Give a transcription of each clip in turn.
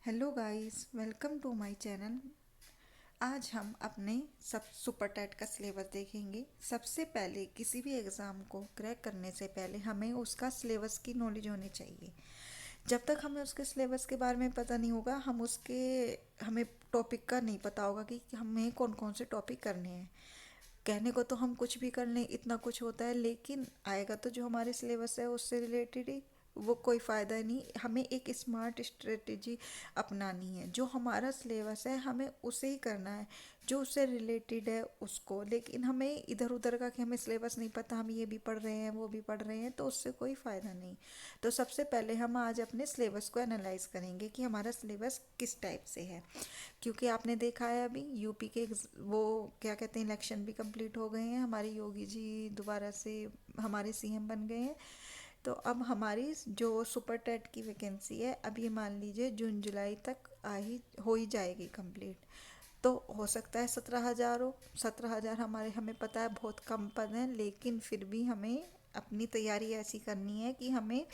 Hello guys, welcome to my channel. आज हम अपने सब सुपर टैट का सिलेबस देखेंगे। सबसे पहले किसी भी एग्ज़ाम को क्रैक करने से पहले हमें उसका सिलेबस की नॉलेज होनी चाहिए। जब तक हमें उसके सिलेबस के बारे में पता नहीं होगा, हमें टॉपिक का नहीं पता होगा कि हमें कौन कौन से टॉपिक करने हैं। कहने को तो हम कुछ भी कर लें, इतना कुछ होता है, लेकिन आएगा तो जो हमारे सिलेबस है उससे रिलेटेड ही, वो कोई फ़ायदा नहीं। हमें एक स्मार्ट स्ट्रेटेजी अपनानी है। जो हमारा सिलेबस है हमें उसे ही करना है, जो उससे रिलेटेड है उसको। लेकिन हमें इधर उधर का कि हमें सिलेबस नहीं पता, हम ये भी पढ़ रहे हैं वो भी पढ़ रहे हैं, तो उससे कोई फ़ायदा नहीं। तो सबसे पहले हम आज अपने सिलेबस को एनालाइज करेंगे कि हमारा सिलेबस किस टाइप से है। क्योंकि आपने देखा है अभी यूपी के वो क्या कहते हैं, इलेक्शन भी कंप्लीट हो गए हैं, हमारे योगी जी दोबारा से हमारे सीएम बन गए हैं। तो अब हमारी जो सुपर टेट की वैकेंसी है, अब ये मान लीजिए जून जुलाई तक हो ही जाएगी कंप्लीट। तो हो सकता है 17,000 हो। 17,000 हमें पता है बहुत कम पद हैं, लेकिन फिर भी हमें अपनी तैयारी ऐसी करनी है कि हमें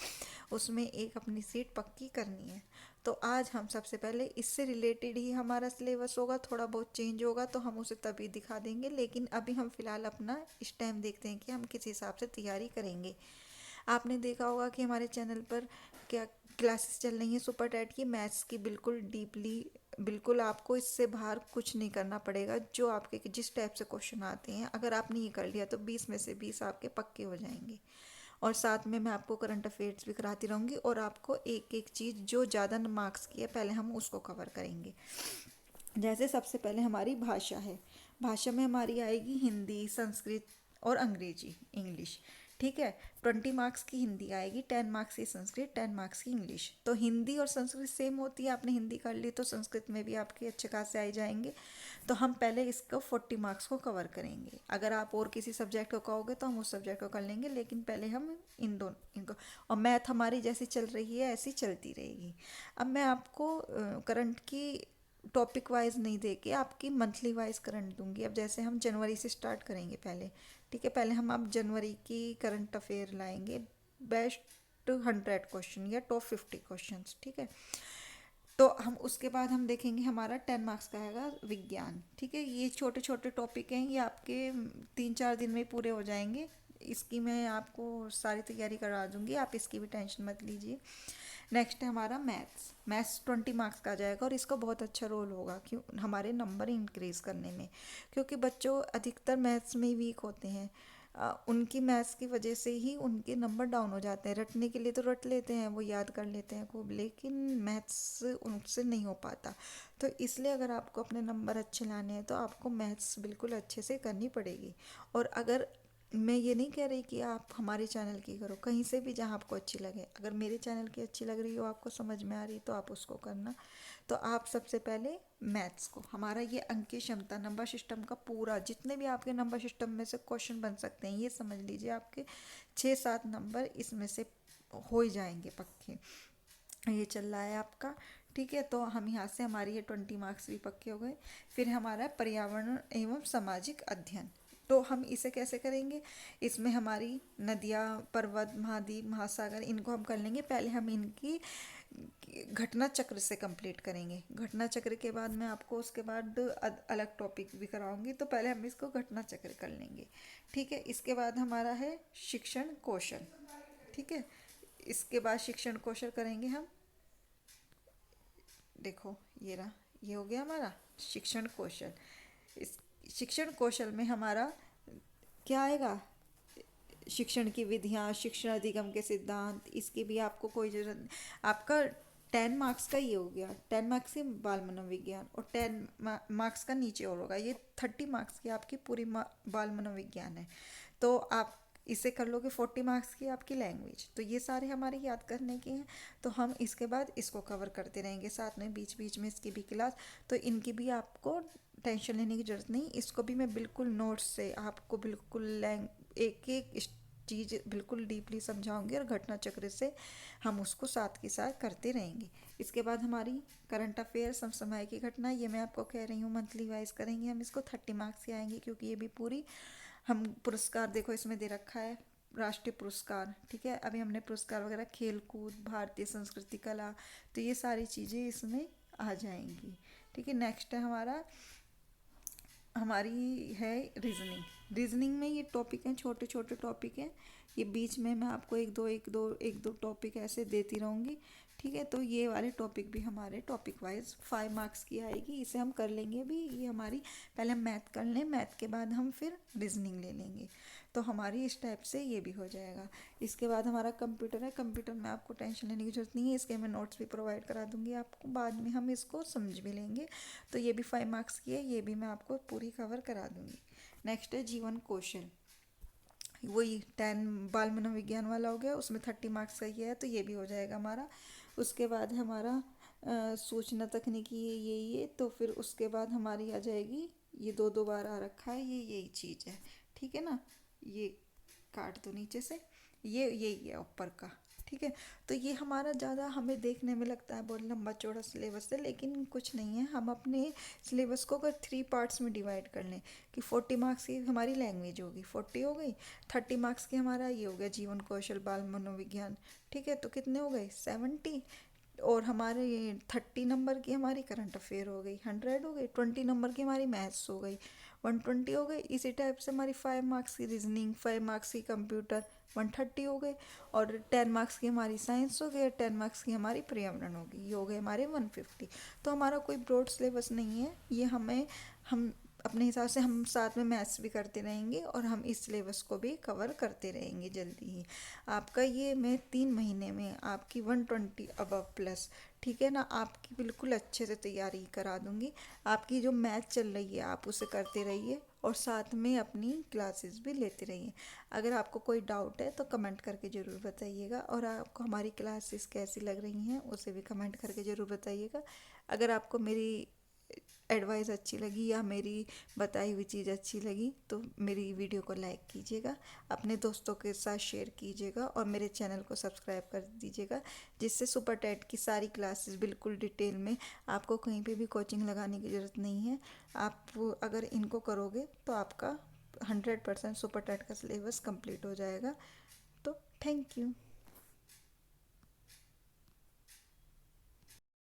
उसमें एक अपनी सीट पक्की करनी है। तो आज हम सबसे पहले इससे रिलेटेड ही हमारा सिलेबस होगा, थोड़ा बहुत चेंज होगा तो हम उसे तभी दिखा देंगे। लेकिन अभी हम फिलहाल अपना इस टाइम देखते हैं कि हम किस हिसाब से तैयारी करेंगे। आपने देखा होगा कि हमारे चैनल पर क्या क्लासेस चल रही हैं सुपर टैट की, मैथ्स की, बिल्कुल डीपली। बिल्कुल आपको इससे बाहर कुछ नहीं करना पड़ेगा। जो आपके जिस टाइप से क्वेश्चन आते हैं, अगर आपने ये कर लिया तो 20 में से 20 आपके पक्के हो जाएंगे। और साथ में मैं आपको करंट अफेयर्स भी कराती रहूँगी, और आपको एक एक चीज़ जो ज़्यादा मार्क्स की है पहले हम उसको कवर करेंगे। जैसे सबसे पहले हमारी भाषा है। भाषा में हमारी आएगी हिंदी, संस्कृत और अंग्रेजी, इंग्लिश। ठीक है। 20 मार्क्स की हिंदी आएगी, 10 मार्क्स की संस्कृत, 10 मार्क्स की इंग्लिश। तो हिंदी और संस्कृत सेम होती है, आपने हिंदी कर ली तो संस्कृत में भी आपके अच्छे खासे आ जाएंगे। तो हम पहले इसको 40 मार्क्स को कवर करेंगे। अगर आप और किसी सब्जेक्ट को कहोगे तो हम उस सब्जेक्ट को कर लेंगे, लेकिन पहले हम इन दोनों इनको। और मैथ हमारी जैसी चल रही है ऐसी चलती रहेगी। अब मैं आपको करंट की टॉपिक वाइज नहीं दे के आपकी मंथली वाइज करंट दूंगी। अब जैसे हम जनवरी से स्टार्ट करेंगे पहले। ठीक है, पहले हम अब जनवरी की करंट अफेयर लाएंगे। बेस्ट 100 क्वेश्चन या टॉप 50 क्वेश्चन। ठीक है। तो हम उसके बाद हम देखेंगे हमारा 10 मार्क्स का हैगा विज्ञान। ठीक है, ये छोटे छोटे टॉपिक हैं, ये आपके 3-4 दिन में पूरे हो जाएंगे। इसकी मैं आपको सारी तैयारी करा दूंगी, आप इसकी भी टेंशन मत लीजिए। नेक्स्ट है हमारा मैथ्स। मैथ्स 20 मार्क्स का आ जाएगा, और इसका बहुत अच्छा रोल होगा क्यों, हमारे नंबर इंक्रीज करने में। क्योंकि बच्चों अधिकतर मैथ्स में ही वीक होते हैं। उनकी मैथ्स की वजह से ही उनके नंबर डाउन हो जाते हैं। रटने के लिए तो रट लेते हैं, वो याद कर लेते हैं खूब, लेकिन मैथ्स उनसे नहीं हो पाता। तो इसलिए अगर आपको अपने नंबर अच्छे लाने हैं तो आपको मैथ्स बिल्कुल अच्छे से करनी पड़ेगी। और अगर मैं ये नहीं कह रही कि आप हमारे चैनल की करो, कहीं से भी जहाँ आपको अच्छी लगे। अगर मेरे चैनल की अच्छी लग रही हो, आपको समझ में आ रही, तो आप उसको करना। तो आप सबसे पहले मैथ्स को, हमारा ये अंक की क्षमता नंबर सिस्टम का पूरा, जितने भी आपके नंबर सिस्टम में से क्वेश्चन बन सकते हैं, ये समझ लीजिए आपके 6-7 नंबर इसमें से हो ही जाएंगे पक्के। ये चल रहा है आपका। ठीक है, तो हम यहाँ से हमारी ये 20 मार्क्स भी पक्के हो गए। फिर हमारा है पर्यावरण एवं सामाजिक अध्ययन। तो हम इसे कैसे करेंगे, इसमें हमारी नदियाँ, पर्वत, महाद्वीप, महासागर, इनको हम कर लेंगे। पहले हम इनकी घटना चक्र से कंप्लीट करेंगे। घटना चक्र के बाद मैं आपको उसके बाद अलग टॉपिक भी कराऊंगी, तो पहले हम इसको घटना चक्र कर लेंगे। ठीक है, इसके बाद हमारा है शिक्षण कौशल। ठीक है, इसके बाद शिक्षण कौशल करेंगे हम। देखो ये रहा, ये हो गया हमारा शिक्षण कौशल। इस शिक्षण कौशल में हमारा क्या आएगा, शिक्षण की विधियाँ, शिक्षण अधिगम के सिद्धांत, इसकी भी आपको कोई जरूरत। आपका 10 मार्क्स का ये हो गया, 10 मार्क्स की बाल मनोविज्ञान, और 10 मार्क्स का नीचे और होगा, ये 30 मार्क्स की आपकी पूरी बाल मनोविज्ञान है। तो आप इसे कर लोगे। 40 मार्क्स की आपकी लैंग्वेज। तो ये सारे हमारे याद करने के हैं। तो हम इसके बाद इसको कवर करते रहेंगे साथ में, बीच बीच में इसकी भी क्लास। तो इनकी भी आपको टेंशन लेने की ज़रूरत नहीं, इसको भी मैं बिल्कुल नोट्स से आपको बिल्कुल एक एक चीज़ बिल्कुल डीपली समझाऊंगी, और घटना चक्र से हम उसको साथ के साथ करते रहेंगे। इसके बाद हमारी करंट अफेयर्स, हम समय की घटना, ये मैं आपको कह रही हूँ मंथली वाइज करेंगे हम इसको। 30 मार्क्स की आएंगी, क्योंकि ये भी पूरी। हम पुरस्कार देखो इसमें दे रखा है, राष्ट्रीय पुरस्कार। ठीक है, अभी हमने पुरस्कार वगैरह, खेल कूद, भारतीय संस्कृति, कला, तो ये सारी चीज़ें इसमें आ जाएंगी। ठीक है, नेक्स्ट है हमारी है रीजनिंग में ये टॉपिक हैं, छोटे छोटे टॉपिक हैं, ये बीच में मैं आपको एक दो टॉपिक ऐसे देती रहूँगी। ठीक है, तो ये वाले टॉपिक भी हमारे टॉपिक वाइज 5 मार्क्स की आएगी, इसे हम कर लेंगे अभी। ये हमारी पहले हम मैथ कर लें, मैथ के बाद हम फिर रीजनिंग ले लेंगे, तो हमारी इस टाइप से ये भी हो जाएगा। इसके बाद हमारा कंप्यूटर है, कंप्यूटर में आपको टेंशन लेने की जरूरत नहीं है, इसके मैं नोट्स भी प्रोवाइड करा दूंगी आपको, बाद में हम इसको समझ भी लेंगे। तो ये भी 5 मार्क्स की है, ये भी मैं आपको पूरी कवर करा दूंगी। नेक्स्ट है जीवन कौशल, वही 10 बाल मनोविज्ञान वाला हो गया, उसमें 30 मार्क्स का ही है, तो ये भी हो जाएगा हमारा। उसके बाद हमारा सूचना तकनीकी ये तो फिर उसके बाद हमारी आ जाएगी, ये दो दो बार आ रखा है, ये यही चीज़ है। ठीक है ना, ये काट दो नीचे से, ये यही है ऊपर का। ठीक है, तो ये हमारा ज़्यादा हमें देखने में लगता है बहुत लंबा चौड़ा सिलेबस है, लेकिन कुछ नहीं है। हम अपने सिलेबस को अगर 3 पार्ट्स में डिवाइड कर लें कि 40 मार्क्स की हमारी लैंग्वेज होगी, 40 हो गई, 30 मार्क्स की हमारा ये हो गया जीवन कौशल बाल मनोविज्ञान। ठीक है, तो कितने हो गए 70, और हमारे 30 नंबर की हमारी करंट अफेयर हो गई, 100 हो गई, 20 नंबर की हमारी मैथ्स हो गई, 120 हो गई। इसी टाइप से हमारी 5 मार्क्स की रीजनिंग, 5 मार्क्स की कंप्यूटर, 130 हो गए, और 10 मार्क्स की हमारी साइंस हो गई, और 10 मार्क्स की हमारी पर्यावरण होगी, ये हो गए हमारे 150। तो हमारा कोई ब्रॉड सिलेबस नहीं है ये, हम अपने हिसाब से हम साथ में मैथ्स भी करते रहेंगे, और हम इस सिलेबस को भी कवर करते रहेंगे जल्दी ही। आपका ये मैं 3 महीने में आपकी 120 अबव प्लस, ठीक है ना, आपकी बिल्कुल अच्छे से तैयारी करा दूंगी। आपकी जो मैथ चल रही है आप उसे करते रहिए, और साथ में अपनी क्लासेस भी लेते रहिए। अगर आपको कोई डाउट है तो कमेंट करके ज़रूर बताइएगा, और आपको हमारी क्लासेस कैसी लग रही हैं उसे भी कमेंट करके ज़रूर बताइएगा। अगर आपको मेरी एडवाइस अच्छी लगी या मेरी बताई हुई चीज़ अच्छी लगी तो मेरी वीडियो को लाइक कीजिएगा, अपने दोस्तों के साथ शेयर कीजिएगा, और मेरे चैनल को सब्सक्राइब कर दीजिएगा, जिससे सुपर टेट की सारी क्लासेस बिल्कुल डिटेल में, आपको कहीं पे भी कोचिंग लगाने की ज़रूरत नहीं है। आप अगर इनको करोगे तो आपका 100% सुपर टेट का सिलेबस कंप्लीट हो जाएगा। तो थैंक यू।